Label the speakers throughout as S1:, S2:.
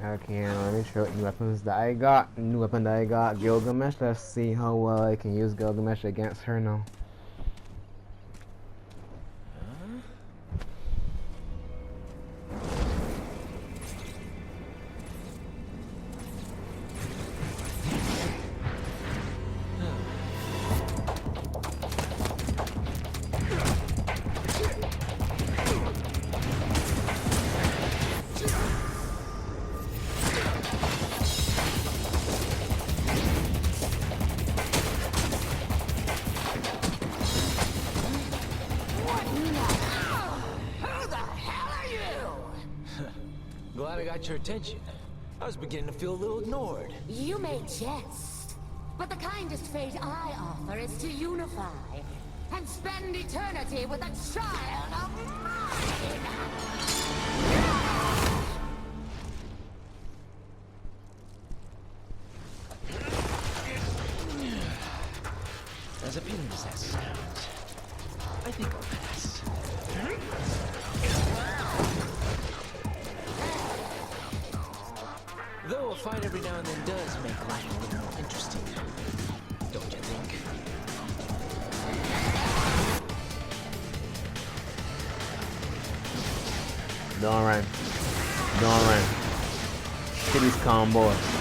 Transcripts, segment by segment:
S1: Okay, let me show you new weapons that I got. New weapon that I got, Gilgamesh. Let's see how well I can use Gilgamesh against her now.
S2: Glad I got your attention. I was beginning to feel a little ignored.
S3: You may jest, but the kindest fate I offer is to unify and spend eternity with a child of mine!
S2: As appealing as that sounds, I think I'll pass. Though a fight every now and then does make life a little more interesting, don't you think?
S1: Don't run. Don't run. Hit these combos.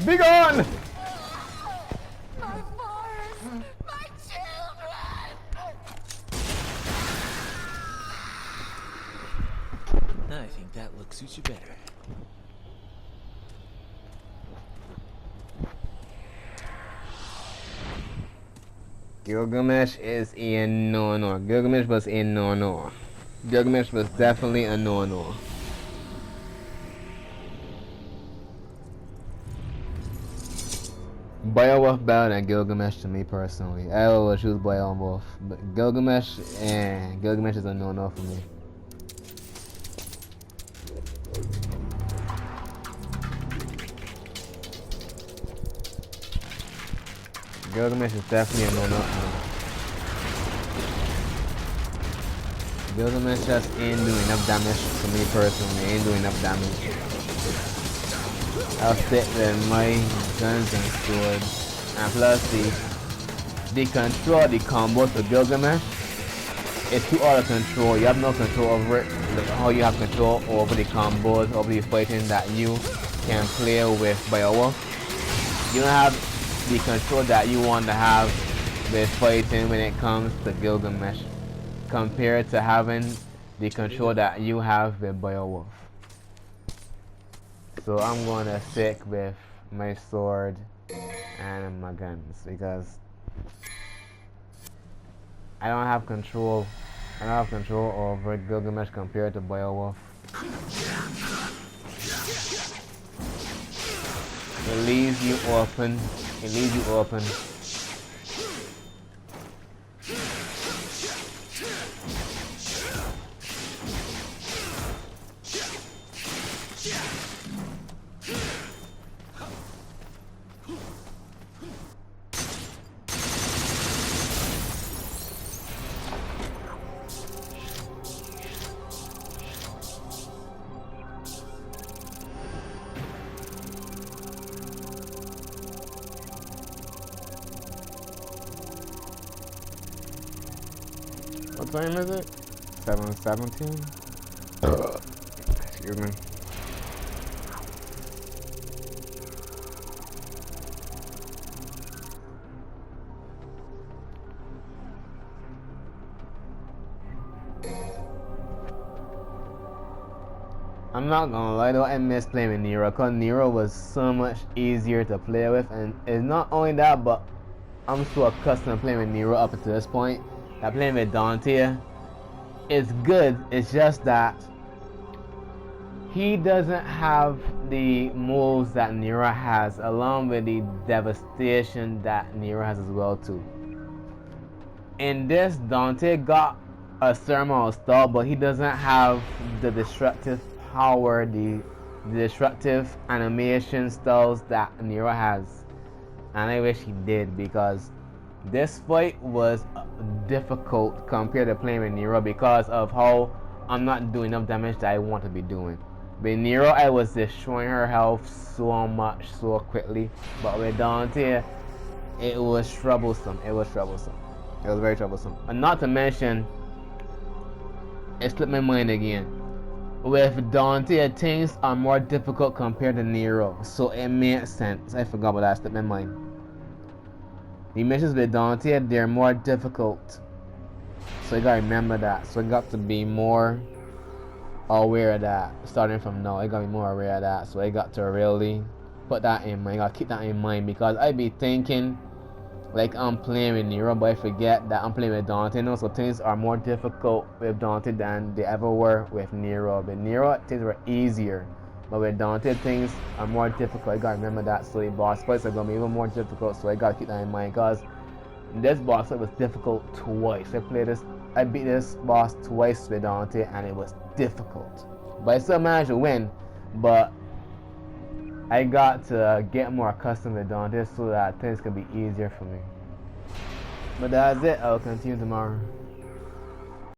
S1: Be gone!
S3: My forest! My children!
S2: I think that look suits you better.
S1: Gilgamesh is a no-no. Gilgamesh was a no-no. Gilgamesh was definitely a no-no. Beowulf better than Gilgamesh to me personally. I always choose Beowulf, but Gilgamesh is a no-no for me. Gilgamesh is definitely a no-no for me. Gilgamesh just ain't doing enough damage for me personally. Ain't doing enough damage. I'll stick with my guns and swords. And plus the control, the combos for Gilgamesh is too out of control. You have no control over it. Like how you have control over the combos, over the fighting that you can play with Beowulf. You don't have the control that you want to have with fighting when it comes to Gilgamesh, compared to having the control that you have with Beowulf. So I'm gonna stick with my sword and my guns because I don't have control over Gilgamesh compared to Beowulf. It leaves you open. It leaves you open. What time is it? 7:17. Excuse me. I'm not gonna lie though, I miss playing with Nero because Nero was so much easier to play with, and it's not only that, but I'm so accustomed to playing with Nero up until this point that playing with Dante is good. It's just that he doesn't have the moves that Nero has, along with the devastation that Nero has as well too. In this, Dante got a certain amount of stall, but he doesn't have the destructive power, the destructive animation styles that Nero has. And I wish he did, because this fight was difficult compared to playing with Nero because of how I'm not doing enough damage that I want to be doing. With Nero, I was destroying her health so much, so quickly. But with Dante, it was troublesome. It was troublesome. It was very troublesome. And not to mention, it slipped my mind again. With Dante, things are more difficult compared to Nero, so it makes sense. I forgot about that. Slipped my mind. The missions with Dante, they're more difficult, so you gotta remember that. So you got to be more aware of that. Starting from now, I gotta be more aware of that. So I got to really put that in mind. I gotta keep that in mind, because I be thinking like I'm playing with Nero, but I forget that I'm playing with Dante now. So things are more difficult with Dante than they ever were with Nero. With Nero, things were easier, but with Dante, things are more difficult. I gotta remember that. So the boss fights are gonna be even more difficult. So I gotta keep that in mind, because this boss fight was difficult twice. I beat this boss twice with Dante, and it was difficult. But I still managed to win. But I got to get more accustomed to Dante so that things could be easier for me. But that's it. I'll continue tomorrow.